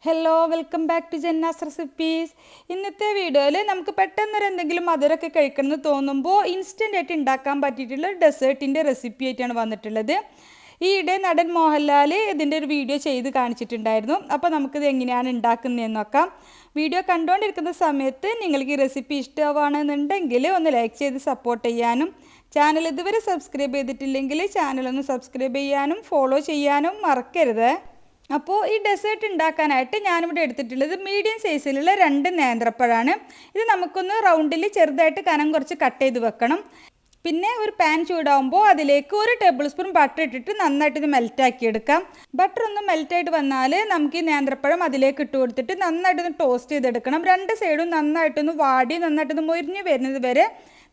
Hello welcome back to Janna's recipes. ഇന്നത്തെ വീഡിയോയിൽ നമുക്ക് പെട്ടെന്നൊരു എന്തെങ്കിലും മധുരമൊക്കെ കഴിക്കണമെന്ന് തോന്നുമ്പോൾ ഇൻസ്റ്റൻ്റ് ആയിട്ട് ഉണ്ടാക്കാൻ പറ്റിയിട്ടുള്ള ഡെസേർട്ടിൻ്റെ റെസിപ്പി ആയിട്ടാണ് വന്നിട്ടുള്ളത്. ഈയിടെ നടൻ മോഹൻലാൽ ഇതിൻ്റെ ഒരു വീഡിയോ ചെയ്ത് കാണിച്ചിട്ടുണ്ടായിരുന്നു. അപ്പോൾ നമുക്കിത് എങ്ങനെയാണ് ഉണ്ടാക്കുന്നതെന്ന് നോക്കാം. വീഡിയോ കണ്ടുകൊണ്ടിരിക്കുന്ന സമയത്ത് നിങ്ങൾക്ക് ഈ റെസിപ്പി ഇഷ്ടമാണെന്നുണ്ടെങ്കിൽ ഒന്ന് ലൈക്ക് ചെയ്ത് സപ്പോർട്ട് ചെയ്യാനും ചാനൽ ഇതുവരെ സബ്സ്ക്രൈബ് ചെയ്തിട്ടില്ലെങ്കിൽ ചാനലൊന്ന് സബ്സ്ക്രൈബ് ചെയ്യാനും ഫോളോ ചെയ്യാനും മറക്കരുത്. അപ്പോൾ ഈ ഡെസേർട്ട് ഉണ്ടാക്കാനായിട്ട് ഞാനിവിടെ എടുത്തിട്ടുള്ളത് മീഡിയം സൈസിലുള്ള 2 നേന്ത്രപ്പഴമാണ്. ഇത് നമുക്കൊന്ന് റൗണ്ടിൽ ചെറുതായിട്ട് കനം കുറച്ച് കട്ട് ചെയ്ത് വെക്കണം. പിന്നെ ഒരു പാൻ ചൂടാകുമ്പോൾ അതിലേക്ക് 1 ടേബിൾ സ്പൂൺ ബട്ടർ ഇട്ടിട്ട് നന്നായിട്ട് ഇത് മെൽറ്റാക്കി എടുക്കാം. ബട്ടർ ഒന്ന് മെൽറ്റായിട്ട് വന്നാൽ നമുക്ക് ഈ നേന്ത്രപ്പഴം അതിലേക്ക് ഇട്ട് കൊടുത്തിട്ട് നന്നായിട്ടൊന്ന് ടോസ്റ്റ് ചെയ്തെടുക്കണം. 2 സൈഡും നന്നായിട്ടൊന്ന് വാടി നന്നായിട്ടൊന്ന് മൊരിഞ്ഞ് വരുന്നത് വരെ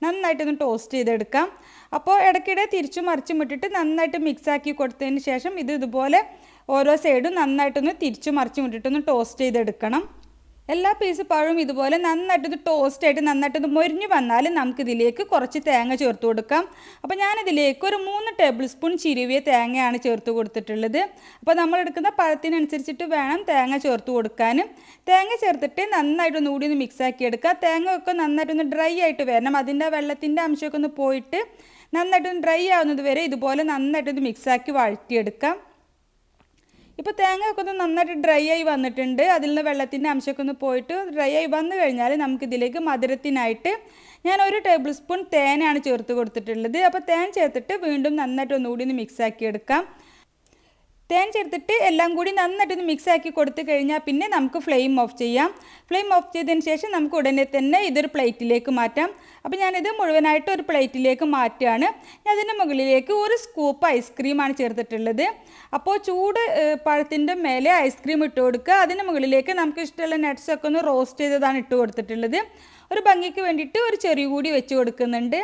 നന്നായിട്ടൊന്ന് ടോസ്റ്റ് ചെയ്തെടുക്കാം. അപ്പോൾ ഇടയ്ക്കിടെ തിരിച്ചും മറിച്ചും ഇട്ടിട്ട് നന്നായിട്ട് മിക്സാക്കി കൊടുത്തതിന് ശേഷം ഇതുപോലെ ഓരോ സൈഡും നന്നായിട്ടൊന്ന് തിരിച്ചും മറിച്ചും ഇട്ടിട്ടൊന്ന് ടോസ്റ്റ് ചെയ്തെടുക്കണം. എല്ലാ പീസ് പഴവും ഇതുപോലെ നന്നായിട്ടൊന്ന് ടോസ്റ്റ് ആയിട്ട് നന്നായിട്ടൊന്ന് മൊരിഞ്ഞ് വന്നാൽ നമുക്കിതിലേക്ക് കുറച്ച് തേങ്ങ ചേർത്ത് കൊടുക്കാം. അപ്പോൾ ഞാനിതിലേക്ക് ഒരു 3 ടേബിൾ സ്പൂൺ ചിരുവിയ തേങ്ങയാണ് ചേർത്ത് കൊടുത്തിട്ടുള്ളത്. അപ്പോൾ നമ്മളെടുക്കുന്ന പഴത്തിനനുസരിച്ചിട്ട് വേണം തേങ്ങ ചേർത്ത് കൊടുക്കാൻ. തേങ്ങ ചേർത്തിട്ട് നന്നായിട്ടൊന്ന് കൂടി ഒന്ന് മിക്സാക്കി എടുക്കുക. തേങ്ങ ഒക്കെ നന്നായിട്ടൊന്ന് ഡ്രൈ ആയിട്ട് വരണം. അതിൻ്റെ വെള്ളത്തിൻ്റെ അംശമൊക്കെ ഒന്ന് പോയിട്ട് നന്നായിട്ടൊന്ന് ഡ്രൈ ആവുന്നത് വരെ ഇതുപോലെ നന്നായിട്ടൊന്ന് മിക്സാക്കി വഴറ്റിയെടുക്കാം. ഇപ്പോൾ തേങ്ങയൊക്കെ ഒന്ന് നന്നായിട്ട് ഡ്രൈ ആയി വന്നിട്ടുണ്ട്. അതിൽ നിന്ന് വെള്ളത്തിൻ്റെ അംശമൊക്കെ ഒന്ന് പോയിട്ട് ഡ്രൈ ആയി വന്നു കഴിഞ്ഞാൽ നമുക്കിതിലേക്ക് മധുരത്തിനായിട്ട് ഞാൻ 1 ടേബിൾ സ്പൂൺ തേനാണ് ചേർത്ത് കൊടുത്തിട്ടുള്ളത്. അപ്പോൾ തേൻ ചേർത്തിട്ട് വീണ്ടും നന്നായിട്ട് ഒന്നുകൂടി ഒന്ന് മിക്സാക്കി എടുക്കാം. തേൻ ചേർത്തിട്ട് എല്ലാം കൂടി നന്നായിട്ടൊന്ന് മിക്സാക്കി കൊടുത്തു കഴിഞ്ഞാൽ പിന്നെ നമുക്ക് ഫ്ലെയിം ഓഫ് ചെയ്യാം. ഫ്ലെയിം ഓഫ് ചെയ്തതിന് ശേഷം നമുക്ക് ഉടനെ തന്നെ ഇതൊരു പ്ലേറ്റിലേക്ക് മാറ്റാം. അപ്പോൾ ഞാനിത് മുഴുവനായിട്ട് ഒരു പ്ലേറ്റിലേക്ക് മാറ്റുകയാണ്. അതിൻ്റെ മുകളിലേക്ക് 1 സ്കൂപ്പ് ഐസ്ക്രീമാണ് ചേർത്തിട്ടുള്ളത്. അപ്പോൾ ചൂട് പഴത്തിൻ്റെ മേലെ ഐസ്ക്രീം ഇട്ട് കൊടുക്കുക. അതിന് മുകളിലേക്ക് നമുക്ക് ഇഷ്ടമുള്ള നട്ട്സൊക്കെ ഒന്ന് റോസ്റ്റ് ചെയ്തതാണ് ഇട്ട് കൊടുത്തിട്ടുള്ളത്. ഒരു ഭംഗിക്ക് വേണ്ടിയിട്ട് ഒരു ചെറിയ കൂടി വെച്ച് കൊടുക്കുന്നുണ്ട്.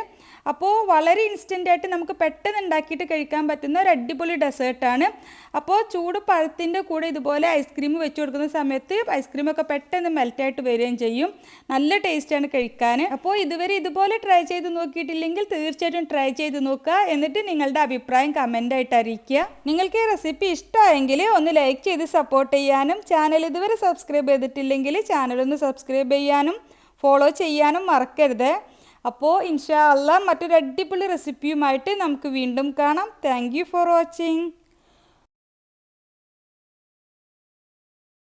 അപ്പോൾ വളരെ ഇൻസ്റ്റൻ്റായിട്ട് നമുക്ക് പെട്ടെന്ന് ഉണ്ടാക്കിയിട്ട് കഴിക്കാൻ പറ്റുന്ന ഒരു അടിപൊളി ഡെസേർട്ടാണ്. അപ്പോൾ ചൂട് പഴത്തിൻ്റെ കൂടെ ഇതുപോലെ ഐസ്ക്രീം വെച്ച് കൊടുക്കുന്ന സമയത്ത് ഐസ്ക്രീമൊക്കെ പെട്ടെന്ന് മെൽറ്റായിട്ട് വരികയും ചെയ്യും. നല്ല ടേസ്റ്റാണ് കഴിക്കാൻ. അപ്പോൾ ഇതുവരെ ഇതുപോലെ ട്രൈ ചെയ്ത് നോക്കിയിട്ടില്ലെങ്കിൽ തീർച്ചയായിട്ടും ട്രൈ ചെയ്ത് നോക്കുക. എന്നിട്ട് നിങ്ങളുടെ അഭിപ്രായം കമൻ്റായിട്ട് അറിയിക്കുക. നിങ്ങൾക്ക് ഈ റെസിപ്പി ഇഷ്ടമായെങ്കിൽ ഒന്ന് ലൈക്ക് ചെയ്ത് സപ്പോർട്ട് ചെയ്യാനും ചാനൽ ഇതുവരെ സബ്സ്ക്രൈബ് ചെയ്തിട്ടില്ലെങ്കിൽ ചാനലൊന്ന് സബ്സ്ക്രൈബ് ചെയ്യാനും ഫോളോ ചെയ്യാനും മറക്കരുത്. അപ്പോൾ ഇൻഷാ അല്ലാഹ് മറ്റൊരു അടിപൊളി റെസിപ്പിയുമായിട്ട് നമുക്ക് വീണ്ടും കാണാം. Thank you for watching.